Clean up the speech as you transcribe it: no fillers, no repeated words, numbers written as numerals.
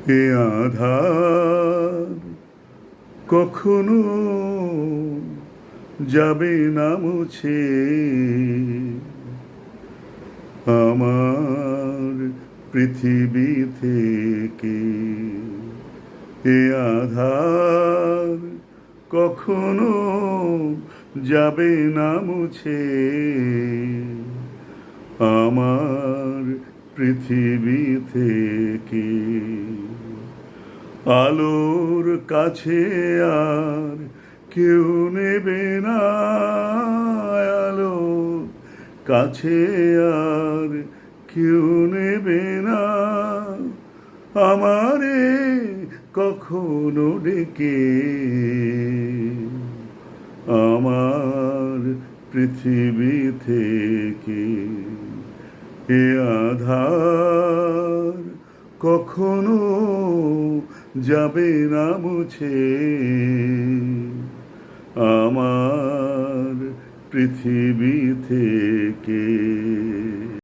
এ আধার কখনো যাবে না মুছে আমার পৃথিবী থেকে। এ আধার কখনো যাবে না মুছে আমার পৃথিবী থেকে। আলোর কাছে আর কেউ নেবে না, আলোর কাছে আর কেউ নেবে না আমারে কখনো ডেকে আমার পৃথিবী থেকে। এ আধার কখনো যাবে না মুছে আমার পৃথিবী থেকে।